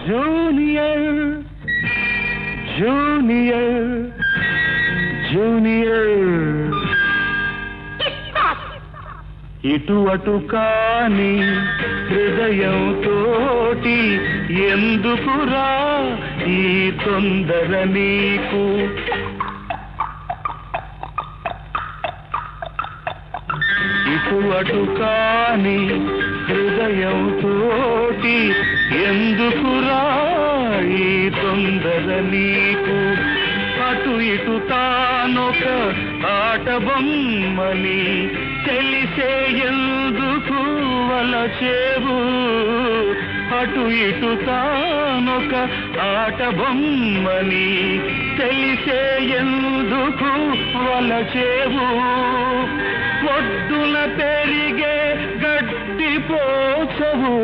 junior junior junior ఇటు అటు కాని హృదయంతోటి ఎందుకురా ఈ తొందర నీకు ఇటు అటు కాని హృదయంతోటి ఎందుకురా ఈ తొందర నీకు అటు ఇటు తానొక ఆట బొమ్మని తెలిసే ఎందుకు వలచేవు అటు ఇటు తానొక ఆట బొమ్మని తెలిసే ఎందుకు వలచేవు ఒడ్డున పెరిగే గడ్డి పోచవు